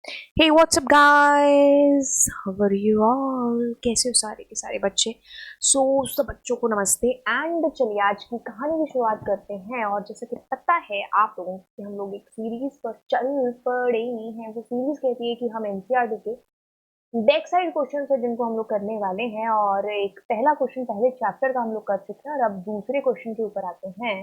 Hey, what's up guys? How are you all? कैसे हो सारे के सारे बच्चे? सब बच्चों को नमस्ते एंड चलिए आज की कहानी की शुरुआत करते हैं। और जैसा कि पता है आप लोगों को कि हम लोग एक सीरीज पर चल पड़े हैं। वो सीरीज कहती है कि हम एनसीईआरटी के बैक साइड क्वेश्चन है जिनको हम लोग करने वाले हैं। और एक पहला क्वेश्चन पहले चैप्टर का हम लोग कर चुके हैं और अब दूसरे क्वेश्चन के ऊपर आते हैं।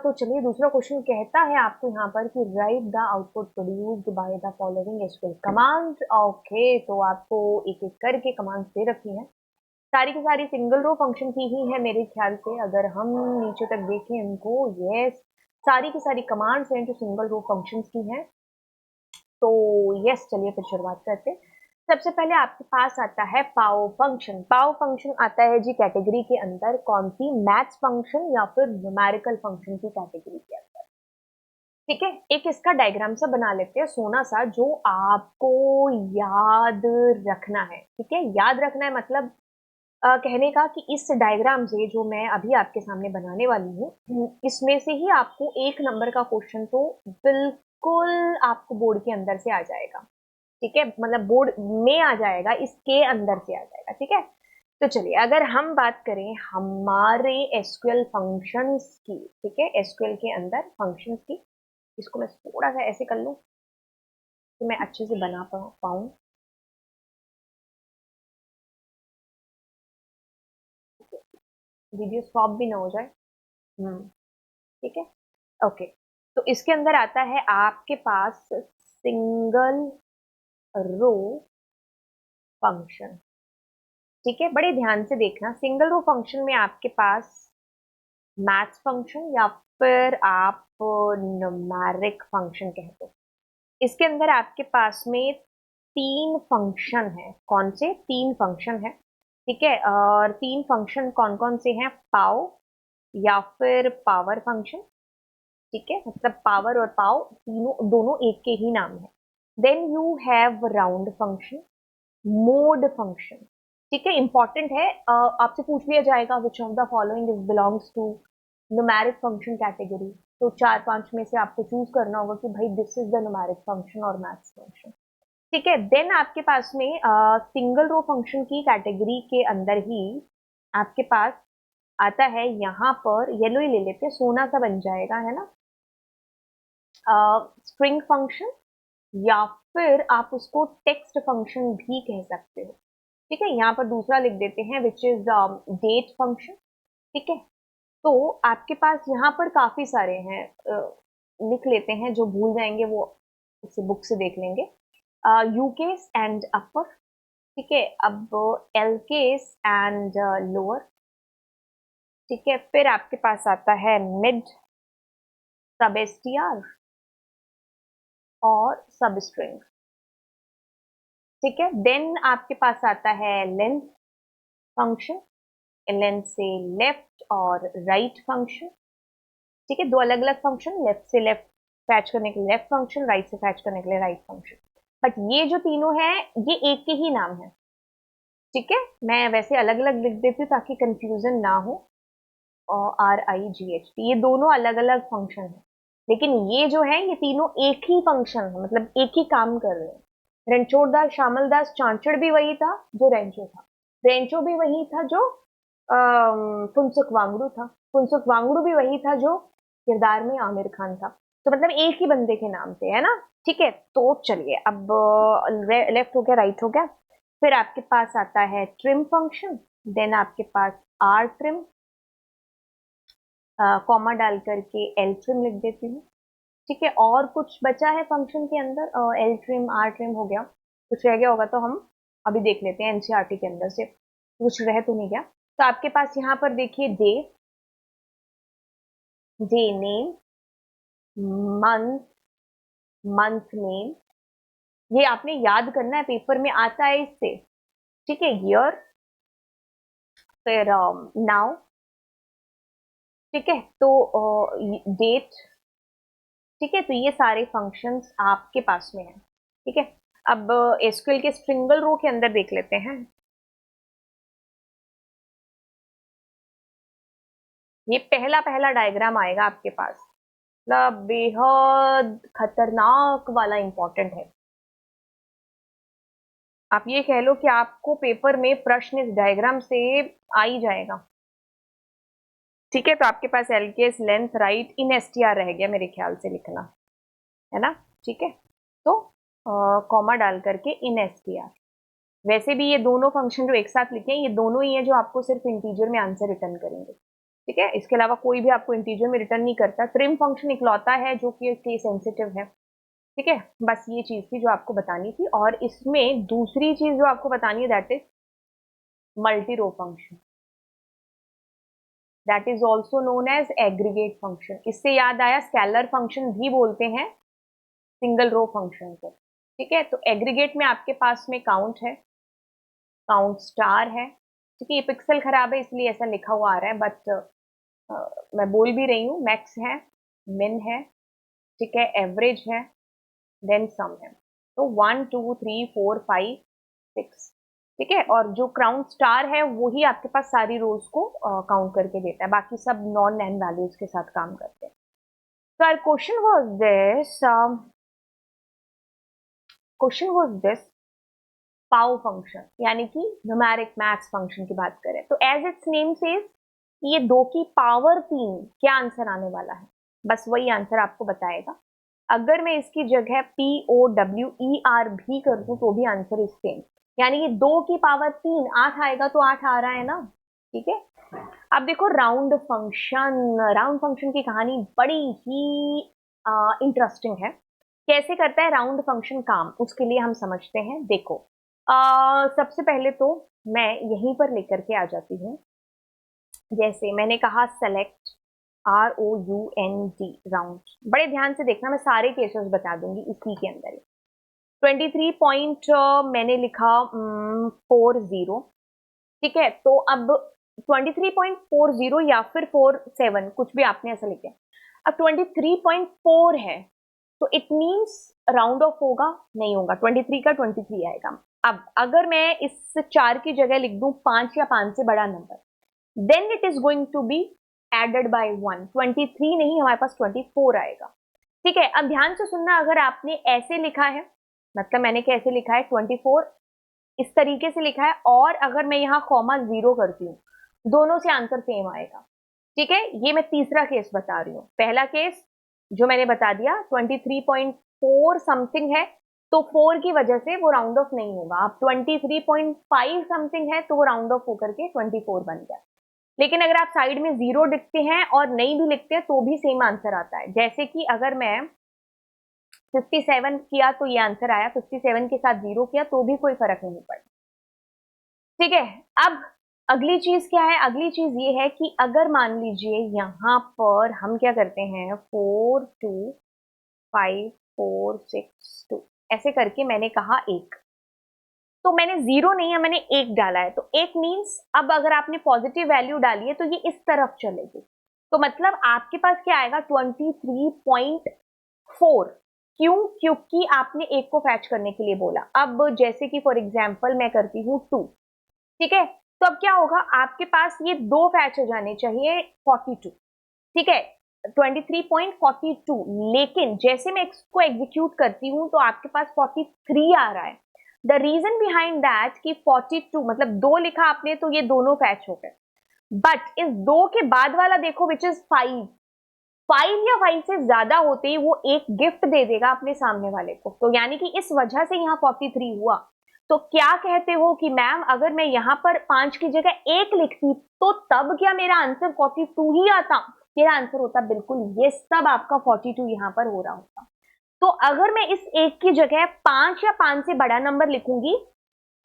तो चलिए दूसरा क्वेश्चन कहता है आपको यहाँ पर कि right the output produced by the following SQL commands. Okay, तो आपको एक एक करके कमांड्स दे रखी हैं। सारी की सारी सिंगल रो फंक्शन की ही है मेरे ख्याल से, अगर हम नीचे तक देखें इनको। यस, सारी की सारी कमांड्स हैं जो सिंगल रो फंक्शंस की हैं। तो यस, चलिए फिर शुरुआत करते हैं। सबसे पहले आपके पास आता है पाव फंक्शन। पाव फंक्शन आता है जी कैटेगरी के अंदर कौन सी? मैथ्स फंक्शन या फिर न्यूमेरिकल फंक्शन की कैटेगरी के अंदर। ठीक है, एक इसका डायग्राम सा बना लेते हैं सोना सा, जो आपको याद रखना है। ठीक है, याद रखना है मतलब कहने का कि इस डायग्राम से जो मैं अभी आपके सामने बनाने वाली हूँ, इसमें से ही आपको एक नंबर का क्वेश्चन तो बिल्कुल आपको बोर्ड के अंदर से आ जाएगा। ठीक है, मतलब बोर्ड में आ जाएगा, इसके अंदर से आ जाएगा। ठीक है, तो चलिए अगर हम बात करें हमारे एसक्यूएल फंक्शंस की। ठीक है, एसक्यूएल के अंदर फंक्शंस की, इसको मैं थोड़ा सा ऐसे कर लूं कि मैं अच्छे से बना पाऊं। वीडियो स्टॉप भी ना हो जाए। ठीक है, ओके। तो इसके अंदर आता है आपके पास सिंगल रो फंक्शन। ठीक है, बड़े ध्यान से देखना। सिंगल रो फंक्शन में आपके पास मैथ्स फंक्शन या फिर आप न्यूमेरिक फंक्शन कह दो। इसके अंदर आपके पास में तीन फंक्शन है। कौन से? तीन फंक्शन है। ठीक है, और तीन फंक्शन कौन कौन से हैं? पाव या फिर पावर फंक्शन। ठीक है, मतलब पावर और पाव तीनों दोनों एक के ही नाम है। Then you have round function, mod function. ठीक है, इंपॉर्टेंट है। आपसे पूछ लिया जाएगा which of the following is belongs to numeric function category. तो चार पांच में से आपको चूज करना होगा कि भाई this is the numeric function और मैथ्स फंक्शन। ठीक है, देन आपके पास में सिंगल रो फंक्शन की कैटेगरी के अंदर ही आपके पास आता है यहाँ पर, येलो ही ले लेते हैं, सोना सा बन जाएगा, है ना, स्ट्रिंग फंक्शन या फिर आप उसको टेक्स्ट फंक्शन भी कह सकते हो। ठीक है, यहाँ पर दूसरा लिख देते हैं विच इज डेट फंक्शन। ठीक है, तो आपके पास यहाँ पर काफी सारे हैं, लिख लेते हैं, जो भूल जाएंगे वो उसे बुक से देख लेंगे। You case and upper. ठीक है, अब एल केस एंड लोअर। ठीक है, फिर आपके पास आता है मिड, सब एसटीआर और सब स्ट्रिंग। ठीक है, देन आपके पास आता है लेंथ फंक्शन, लेंथ से लेफ्ट और राइट फंक्शन। ठीक है, दो अलग अलग फंक्शन, लेफ्ट से लेफ्ट फैच करने के लिए लेफ्ट फंक्शन, राइट से फैच करने के लिए राइट फंक्शन। बट ये जो तीनों हैं ये एक के ही नाम है। ठीक है, मैं वैसे अलग अलग लिख देती हूँ ताकि कंफ्यूजन ना हो। और RIGHT, ये दोनों अलग अलग फंक्शन है, लेकिन ये जो है ये तीनों एक ही फंक्शन है, मतलब एक ही काम कर रहे हैं। रणछोड़ दास श्यामल दास चांचड़ भी वही था जो रेंचो था, रेंचो भी वही था जो फुनसुक वांगडू था, फुनसुक वांगडू भी वही था जो किरदार में आमिर खान था। तो मतलब एक ही बंदे के नाम से, है ना। ठीक है, तो चलिए अब लेफ्ट हो गया, राइट हो गया। फिर आपके पास आता है ट्रिम फंक्शन, देन आपके पास आर ट्रिम, कॉमा डाल करके एल ट्रिम लिख देती हूँ। ठीक है, और कुछ बचा है फंक्शन के अंदर? एल ट्रिम आर ट्रिम हो गया, कुछ रह गया होगा तो हम अभी देख लेते हैं एनसीईआरटी के अंदर से, कुछ रह तो नहीं गया। तो आपके पास यहाँ पर देखिए day, day name, month, month name, ये आपने याद करना है, पेपर में आता है इससे। ठीक है, ईयर, फिर नाउ। ठीक है, तो डेट। ठीक है, तो ये सारे फंक्शंस आपके पास में है। ठीक है, अब एसक्यूएल के सिंगल रो के अंदर देख लेते हैं। ये पहला पहला डायग्राम आएगा आपके पास, मतलब बेहद खतरनाक वाला इंपॉर्टेंट है। आप ये कह लो कि आपको पेपर में प्रश्न इस डायग्राम से आ ही जाएगा। ठीक है, तो आपके पास एलकेएस लेंथ राइट इन एसटीआर रह गया मेरे ख्याल से लिखना, है ना। ठीक है, तो कॉमा डाल करके इन एसटीआर। वैसे भी ये दोनों फंक्शन जो एक साथ लिखे हैं, ये दोनों ही है जो आपको सिर्फ इंटीजर में आंसर रिटर्न करेंगे। ठीक है, इसके अलावा कोई भी आपको इंटीजर में रिटर्न नहीं करता। ट्रिम फंक्शन इकलौता है जो कि केस सेंसिटिव है। ठीक है, बस ये चीज थी जो आपको बतानी थी। और इसमें दूसरी चीज जो आपको बतानी है that is multi row function, that is also known as aggregate function. इससे याद आया, स्केलर फंक्शन भी बोलते हैं सिंगल रो फंक्शन को। ठीक है, तो एग्रीगेट में आपके पास में काउंट है, काउंट स्टार है। ठीक है, ये पिक्सल खराब है इसलिए ऐसा लिखा हुआ आ रहा है, बट मैं बोल भी रही हूँ, मैक्स है, मिन है, ठीक है, एवरेज है, देन सम है। तो 1 2 3 4 5 6। ठीक है, और जो काउंट स्टार है वही आपके पास सारी रोज को काउंट करके देता है, बाकी सब नॉन नैन वैल्यूज के साथ काम करते हैं। So our question was this pav function, यानी कि न्यूमेरिक मैथ्स फंक्शन की बात करें तो एज इट्स नेम सेज ये 2 की पावर 3 क्या आंसर आने वाला है, बस वही आंसर आपको बताएगा। अगर मैं इसकी जगह POWER भी कर दूं तो भी आंसर इज सेम, यानी कि 2 की पावर 3 8 आएगा, तो 8 आ रहा है ना। ठीक है, अब देखो राउंड फंक्शन। राउंड फंक्शन की कहानी बड़ी ही इंटरेस्टिंग है। कैसे करता है राउंड फंक्शन काम, उसके लिए हम समझते हैं। देखो सबसे पहले तो मैं यहीं पर लेकर के आ जाती हूँ। जैसे मैंने कहा सेलेक्ट ROUND राउंड, बड़े ध्यान से देखना, मैं सारे केसेस बता दूंगी इसी के अंदर। 23 पॉइंट मैंने लिखा 40। ठीक है, तो अब 23.40 या फिर 47 कुछ भी आपने ऐसा लिखा। अब 23.4 है तो इट मींस राउंड ऑफ होगा, नहीं होगा, 23 का 23 आएगा। अब अगर मैं इस 4 की जगह लिख दूं 5 या 5 से बड़ा number, then it is going to be added by 1, 23 नहीं, हमारे पास 24 आएगा। ठीक है, अब ध्यान से सुनना, अगर आपने ऐसे लिखा है, मतलब मैंने कैसे लिखा है 24 इस तरीके से लिखा है, और अगर मैं यहाँ कॉमा 0 करती हूँ, दोनों से आंसर सेम आएगा। ठीक है, ये मैं तीसरा केस बता रही हूँ। पहला केस जो मैंने बता दिया 23.4 समथिंग है तो 4 की वजह से वो राउंड ऑफ नहीं होगा। अब 23.5 समथिंग है तो वो राउंड ऑफ होकर के 24 बन गया। लेकिन अगर आप साइड में 0 लिखते हैं और नहीं भी लिखते हैं तो भी सेम आंसर आता है। जैसे कि अगर मैं 57 किया तो ये आंसर आया, 57 के साथ 0 किया तो भी कोई फर्क नहीं पड़ा। ठीक है, अब अगली चीज क्या है, अगली चीज ये है कि अगर मान लीजिए यहां पर हम क्या करते हैं 4 2 5 4 6 2 ऐसे करके मैंने कहा 1, तो मैंने 0 नहीं है, मैंने 1 डाला है, तो 1 मींस अब अगर आपने पॉजिटिव वैल्यू डाली है तो ये इस तरफ चलेगी, तो मतलब आपके पास क्या आएगा 23.4। क्यों? क्योंकि आपने 1 को फैच करने के लिए बोला। अब जैसे कि फॉर एग्जाम्पल मैं करती हूँ 2, ठीक है, तो अब क्या होगा, आपके पास ये 2 फैच हो जाने चाहिए 42। ठीक है, 23.42, लेकिन जैसे मैं इसको एग्जीक्यूट करती हूँ तो आपके पास 43 आ रहा है। द रीजन बिहाइंड दैट कि 42 मतलब 2 लिखा आपने तो ये दोनों फैच हो गए, बट इस 2 के बाद वाला देखो विच इज 5 या 5 से ज्यादा होते ही वो एक गिफ्ट दे देगा अपने सामने वाले को, तो यानी कि इस वजह से यहाँ 43 हुआ। तो क्या कहते हो कि मैम अगर मैं यहाँ पर 5 की जगह 1 लिखती तो तब क्या मेरा आंसर 42 ही आता? मेरा आंसर होता बिल्कुल ये, सब आपका 42 यहाँ पर हो रहा होता। तो अगर मैं इस 1 की जगह 5 या 5 से बड़ा नंबर लिखूंगी,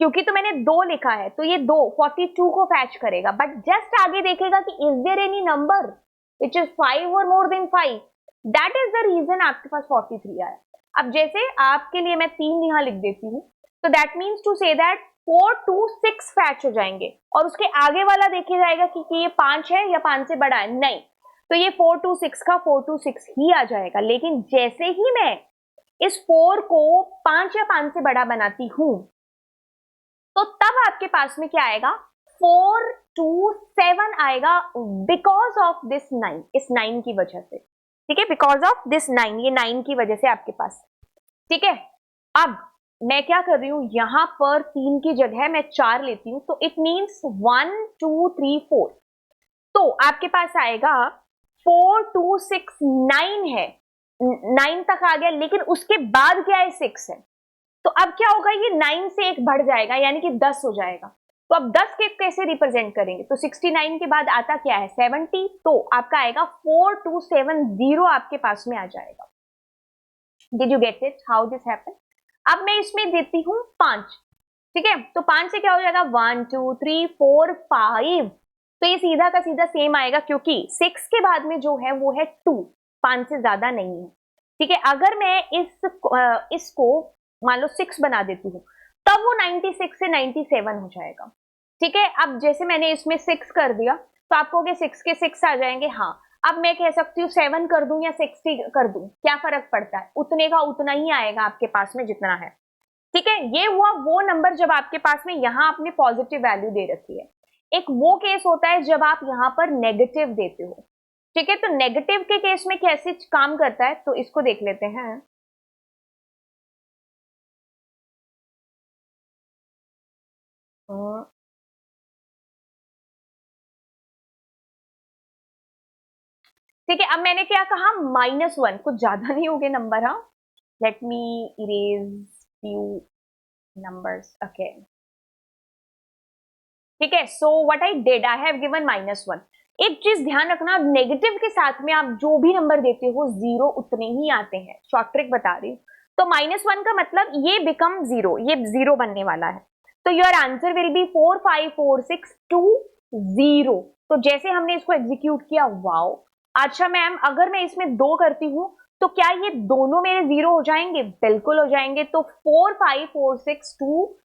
क्योंकि तो मैंने 2 लिखा है तो ये 2 42 को फैच करेगा, बट जस्ट आगे देखेगा कि is there any number which is 5 और more than 5, that is the reason आपके पास 43 आया। अब जैसे आपके लिए मैं 3 यहां लिख देती हूँ, तो दैट मीन्स टू से दैट 4 2 6 फैच हो जाएंगे, और उसके आगे वाला देखा जाएगा कि ये 5 है या 5 से बड़ा है, नहीं, तो ये 4 2 6 का 4 2 6 ही आ जाएगा। लेकिन जैसे ही मैं इस 4 को 5 या 5 से बड़ा बनाती हूं तो तब आपके पास में क्या आएगा 4 2 7 आएगा, बिकॉज ऑफ दिस 9, इस 9 की वजह से। ठीक है, बिकॉज ऑफ दिस 9, ये 9 की वजह से आपके पास। ठीक है, अब मैं क्या कर रही हूं, यहां पर 3 की जगह मैं 4 लेती हूं, तो इट मीन्स 1 2 3 4, तो आपके पास आएगा 4 2 6 9 है, 9 तक आ गया, लेकिन उसके बाद क्या है, 6 है। तो अब क्या होगा, ये 9 से एक बढ़ जाएगा, यानी कि 10 हो जाएगा। तो अब 10 के कैसे रिप्रेजेंट करेंगे, तो 69 के बाद आता क्या है, 70, तो आपका आएगा 4270 आपके पास में आ जाएगा। Did you get it, how this happen? अब मैं इसमें देती हूं 5, ठीक है, तो 5 से क्या हो जाएगा, 1 2 3 4 5, तो ये सीधा का सीधा सेम आएगा, क्योंकि 6 के बाद में जो है वो है 2, 5 से ज्यादा नहीं है। ठीक है, अगर मैं इसको मान लो 6 बना देती हूँ, तब वो 96 से 97 हो जाएगा। ठीक है, अब जैसे मैंने इसमें 6 कर दिया, तो आप कहोगे 6 के 6 आ जाएंगे, हाँ। अब मैं कह सकती हूँ 7 कर दूं या 60 कर दूं, क्या फर्क पड़ता है, उतने का उतना ही आएगा आपके पास में जितना है। ठीक है, ये हुआ वो नंबर जब आपके पास में यहां आपने पॉजिटिव वैल्यू दे रखी है। एक वो केस होता है जब आप यहां पर नेगेटिव देते हो। ठीक है, तो नेगेटिव के केस में कैसे काम करता है, तो इसको देख लेते हैं। ठीक है, अब मैंने क्या कहा, -1, कुछ ज्यादा नहीं हो गए नंबर, हाँ। Let me erase few numbers, okay. ठीक है, so what I did, I have given -1। एक चीज ध्यान रखना, नेगेटिव के साथ में आप जो भी नंबर देते हो, जीरो उतने ही आते हैं, शॉर्ट ट्रिक बता रही हूं। तो -1 का मतलब ये बिकम जीरो, ये जीरो बनने वाला है। तो योर आंसर विल बी 45462 0। तो जैसे हमने इसको एग्जीक्यूट किया, वाओ। अच्छा मैम, अगर मैं इसमें 2 करती हूँ, तो क्या ये दोनों मेरे जीरो हो जाएंगे? बिल्कुल हो जाएंगे। तो 45462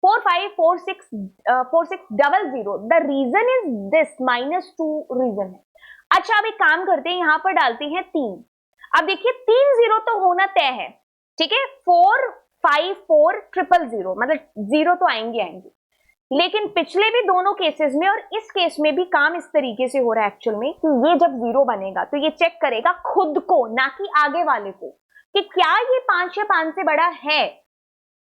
454646000। The reason is this, -2 reason है। अच्छा, अब एक काम करते हैं, यहां पर डालते हैं 3। अब देखिए 3 जीरो तो होना तय है। ठीक है, 454000, मतलब जीरो तो आएंगे आएंगे। लेकिन पिछले भी दोनों केसेस में और इस केस में भी काम इस तरीके से हो रहा है एक्चुअल में, कि ये जब जीरो बनेगा तो ये चेक करेगा खुद को, ना कि आगे वाले को, कि क्या ये 5 या 5 से बड़ा है।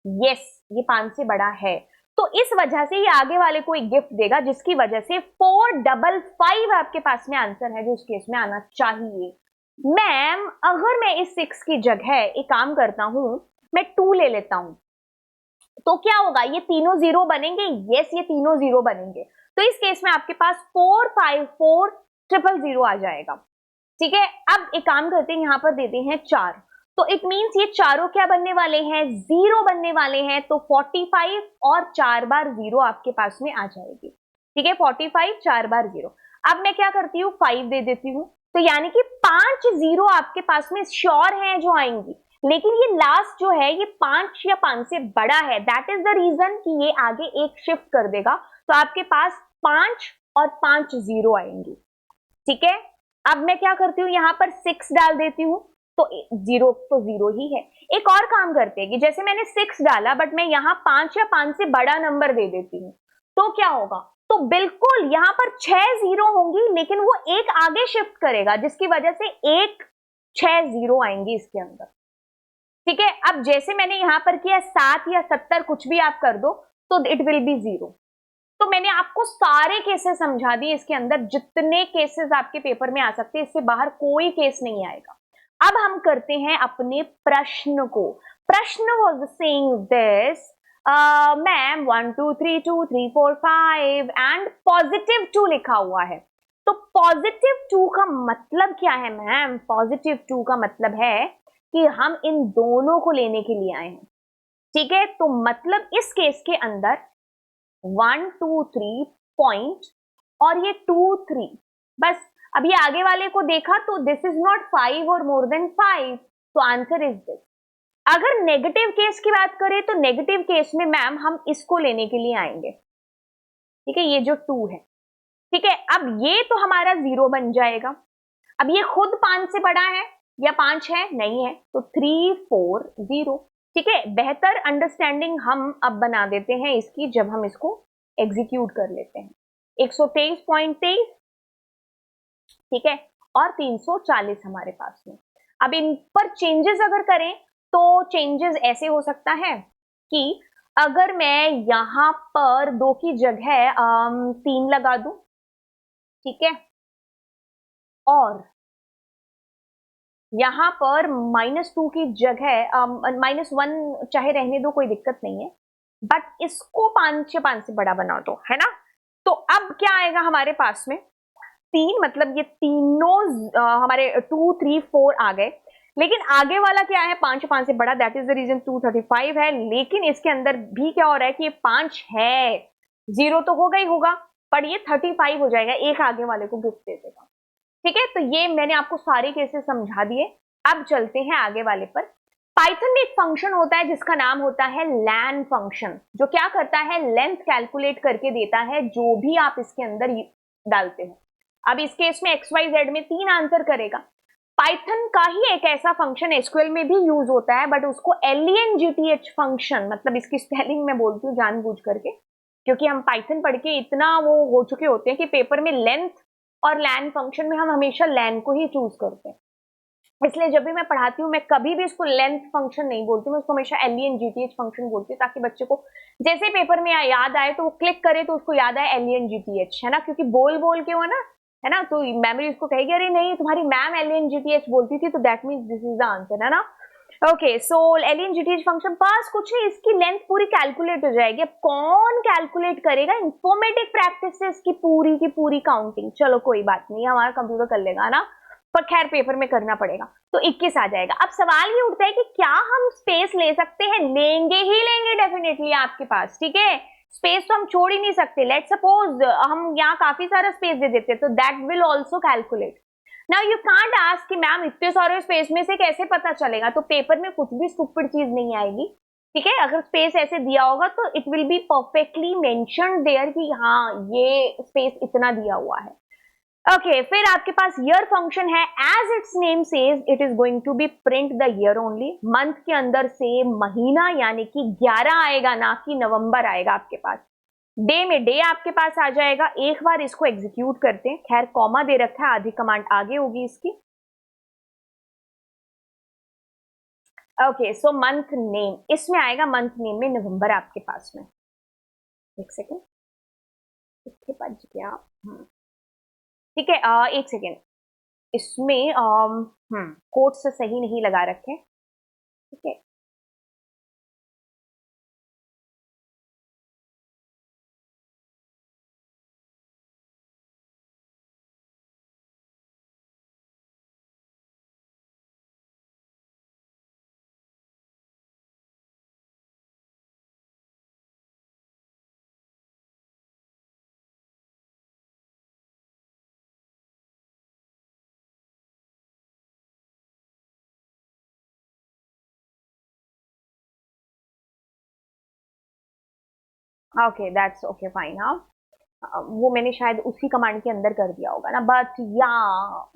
यस, ये 5 से बड़ा है। तो इस वजह से ये आगे वाले को एक गिफ्ट देगा, जिसकी वजह से 455 आपके पास में आंसर है, जो इस केस में आना चाहिए। मैम, अगर मैं इस 6 की जगह एक काम करता हूं, मैं 2 ले लेता हूं, तो क्या होगा, ये तीनों जीरो बनेंगे। यस, ये तीनों जीरो बनेंगे। तो इस केस में आपके पास 454000 आ जाएगा। ठीक है, अब एक काम करते हैं, यहां पर देते हैं 4, तो इट मींस ये चारों क्या बनने वाले हैं, जीरो बनने वाले हैं। तो 45 और 4 बार जीरो आपके पास में आ जाएगी। ठीक है, 45 4 बार जीरो। अब मैं क्या करती हूँ, 5 दे देती हूँ, तो यानी कि 5 जीरो आपके पास में श्योर है जो आएंगी। लेकिन ये लास्ट जो है, ये 5 या 5 से बड़ा है, दैट इज द रीजन कि ये आगे एक शिफ्ट कर देगा। तो आपके पास 5 और 5 जीरो आएंगी। ठीक है, अब मैं क्या करती हूँ, यहां पर 6 डाल देती हूँ, तो जीरो तो जीरो ही है। एक और काम करते हैं कि जैसे मैंने 6 डाला, बट मैं यहां 5 या 5 से बड़ा नंबर दे देती हूँ, तो क्या होगा, तो बिल्कुल यहां पर 6 जीरो होंगी, लेकिन वो एक आगे शिफ्ट करेगा, जिसकी वजह से एक 6 जीरो आएंगी इसके अंदर। ठीक है, अब जैसे मैंने यहां पर किया 7 या 70, कुछ भी आप कर दो, तो इट विल बी जीरो। तो मैंने आपको सारे केसेस समझा दिए, इसके अंदर जितने केसेस आपके पेपर में आ सकते हैं, इससे बाहर कोई केस नहीं आएगा। अब हम करते हैं अपने प्रश्न को। प्रश्न was saying this, ma'am 1 2 3 2 3 4 5 and +2 लिखा हुआ है। तो +2 का मतलब क्या है मैम? +2 का मतलब है कि हम इन दोनों को लेने के लिए आए हैं। ठीक है, तो मतलब इस केस के अंदर 1 2 3 पॉइंट और ये 2 3, बस। अब ये आगे वाले को देखा तो दिस इज नॉट 5 और मोर देन 5, तो आंसर इज दिस। अगर नेगेटिव केस की बात करें, तो नेगेटिव केस में मैम हम इसको लेने के लिए आएंगे। ठीक है, ये जो 2 है, ठीक है, अब ये तो हमारा जीरो बन जाएगा। अब ये खुद 5 से बड़ा है या 5 है? नहीं है, तो 340। ठीक है, बेहतर अंडरस्टैंडिंग हम अब बना देते हैं इसकी, जब हम इसको एग्जीक्यूट कर लेते हैं। 123.23, ठीक है, और 340 हमारे पास में। अब इन पर चेंजेस अगर करें, तो चेंजेस ऐसे हो सकता है कि अगर मैं यहां पर 2 की जगह 3 लगा दूं, ठीक है, और यहां पर -2 की जगह -1 चाहे रहने दो, कोई दिक्कत नहीं है, बट इसको 5 से बड़ा बना दो, है ना। तो अब क्या आएगा हमारे पास में, 3, मतलब ये तीनों हमारे 2, 3, 4 आ गए, लेकिन आगे वाला क्या है, 5 से बड़ा, दैट इज द रीजन 235 है। लेकिन इसके अंदर भी क्या हो रहा है कि ये 5 है, 0 तो होगा ही होगा, पर ये 35 हो जाएगा, एक आगे वाले को गिफ्ट दे देगा। ठीक है, तो ये मैंने आपको सारे केसेस समझा दिए। अब चलते हैं आगे वाले पर। पाइथन में एक फंक्शन होता है जिसका नाम होता है लैन फंक्शन, जो क्या करता है, लेंथ कैलकुलेट करके देता है जो भी आप इसके अंदर डालते हो। अब इस केस में एक्स वाई जेड में 3 आंसर करेगा। पाइथन का ही एक ऐसा फंक्शन एसक्यूएल में भी यूज होता है, बट उसको LENGTH फंक्शन, मतलब इसकी स्पेलिंग मैं बोलती हूँ जानबूझ करके, क्योंकि हम पाइथन पढ़ के इतना वो हो चुके होते हैं कि पेपर में लेंथ और लैन फंक्शन में हम हमेशा लैन को ही चूज करते हैं। इसलिए जब भी मैं पढ़ाती हूँ, मैं कभी भी इसको लेंथ फंक्शन नहीं बोलती, मैं उसको हमेशा LENGTH फंक्शन बोलती हूँ, ताकि बच्चे को जैसे पेपर में याद आए तो वो क्लिक करे तो उसको याद आए LENGTH, है ना, क्योंकि बोल बोल के वो ना, है ना, तो मेमोरी उसको कहेगी अरे नहीं तुम्हारी मैम LENGTH बोलती थी, तो that means this is the answer, है ना। ओके, सो LENGTH फंक्शन पास कुछ नहीं, इसकी लेंथ पूरी कैलकुलेट हो जाएगी। अब कौन कैलकुलेट करेगा, इंफॉर्मेटिक प्रैक्टिस से इसकी की पूरी काउंटिंग, चलो कोई बात नहीं, हमारा कंप्यूटर कर लेगा ना, पर खैर पेपर में करना पड़ेगा, तो 21 आ जाएगा। अब सवाल ये उठता है कि क्या हम स्पेस ले सकते हैं, लेंगे ही लेंगे डेफिनेटली आपके पास, ठीक है, स्पेस तो हम छोड़ ही नहीं सकते। लेट सपोज हम यहाँ काफी सारा स्पेस दे देते तो that will also calculate. Now you can't ask कि मैम इतने सारे स्पेस में से कैसे पता चलेगा, तो पेपर में कुछ भी स्टूपिड चीज नहीं आएगी, ठीक है। अगर स्पेस ऐसे दिया होगा तो it will be perfectly mentioned there कि हाँ ये स्पेस इतना दिया हुआ है। ओके, फिर आपके पास ईयर फंक्शन है, as its name says it is going to be print the year only. Month के अंदर से महीना यानी कि 11 आएगा, ना कि नवंबर आएगा आपके पास। डे में डे आपके पास आ जाएगा। एक बार इसको एग्जीक्यूट करते हैं, खैर कॉमा दे रखा है, आधी कमांड आगे होगी इसकी। ओके, सो मंथ नेम, इसमें आएगा मंथ नेम में नवंबर आपके पास में। एक सेकेंड, कितने बज गया, ठीक है, एक सेकेंड, इसमें कोट्स से सही नहीं लगा रखे, ठीक है। Okay, that's okay, fine. हाँ, वो मैंने शायद उसी कमांड के अंदर कर दिया होगा ना, बट या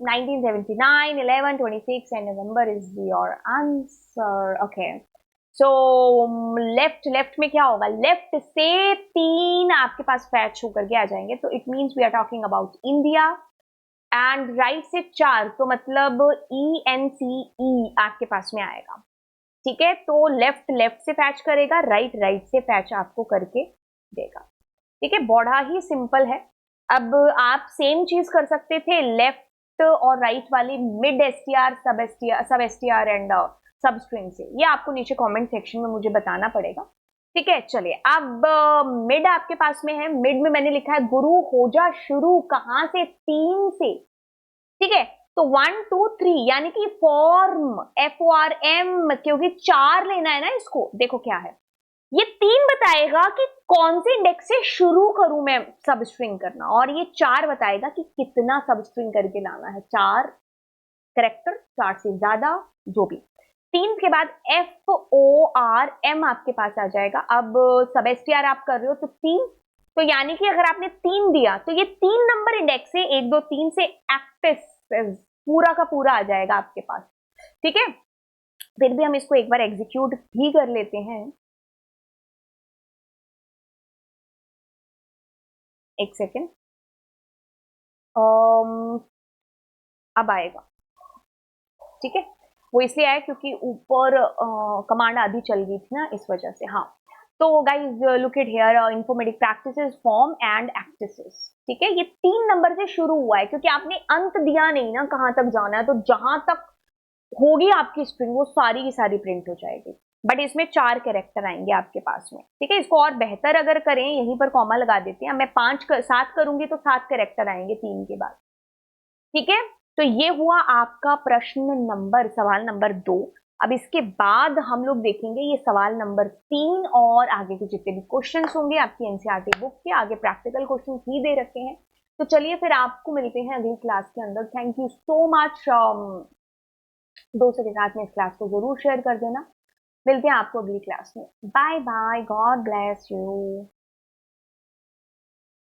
1979 11 26 and November is your answer. Okay, so left left में क्या होगा, लेफ्ट से 3 आपके पास फैच होकर के आ जाएंगे, तो it means we are talking about India. And right से 4, तो मतलब ENCE आपके पास में आएगा, ठीक है। तो लेफ्ट लेफ्ट से फैच करेगा, राइट राइट से फैच आपको करके देगा, ठीक है, बड़ा ही सिंपल है। अब आप सेम चीज कर सकते थे लेफ्ट और राइट वाली मिड STR, सब STR एंड सब स्ट्रिंग से, ये आपको नीचे कमेंट सेक्शन में मुझे बताना पड़ेगा, ठीक है। चलिए, अब मिड आपके पास में है, मिड में मैंने लिखा है गुरु हो जा शुरू, कहां से, 3 से, ठीक है। तो 1 2 3 यानी कि फॉर्म, FORM, क्योंकि 4 लेना है ना इसको, देखो क्या है, ये 3 बताएगा कि कौन से इंडेक्स से शुरू करूं मैं सब स्ट्रिंग करना, और ये 4 बताएगा कि कितना सब स्ट्रिंग करके लाना है, 4 करेक्टर, 4 से ज्यादा, जो भी। 3 के बाद FORM आपके पास आ जाएगा। अब सब STR आप कर रहे हो तो 3, तो यानी कि अगर आपने 3 दिया तो ये 3 नंबर इंडेक्स से 1 2 3 से एक्टिव पूरा का पूरा आ जाएगा आपके पास, ठीक है। फिर भी हम इसको एक बार एग्जीक्यूट भी कर लेते हैं, एक सेकेंड, अब आएगा, ठीक है। वो इसलिए आया क्योंकि ऊपर कमांड आधी चल गई थी ना, इस वजह से। हाँ, तो guys look at here, informatic practices, form and एक्टिसेस। ठीक है, ये 3 नंबर से शुरू हुआ है क्योंकि आपने अंत दिया नहीं ना कहां तक जाना है, तो जहां तक होगी आपकी स्ट्रिंग वो सारी की सारी प्रिंट हो जाएगी। बट इसमें 4 कैरेक्टर आएंगे आपके पास में। ठीक है, इसको और बेहतर अगर करें, यहीं पर कॉमा लगा देते हैं, मैं 7 करूंगी तो 7 कैरेक्टर आएंगे 3 के बाद। ठीक है, तो ये हुआ आपका प्रश्न नंबर, सवाल नंबर 2। अब इसके बाद हम लोग देखेंगे ये सवाल नंबर 3 और आगे के जितने भी क्वेश्चंस होंगे आपकी एनसीईआरटी बुक के, आगे प्रैक्टिकल क्वेश्चंस ही दे रखे हैं। तो चलिए फिर आपको मिलते हैं अगली क्लास के अंदर। Thank you so much. दोस्तों के साथ में इस क्लास को जरूर शेयर कर देना। मिलते हैं आपको अगली क्लास में। Bye bye, God bless you.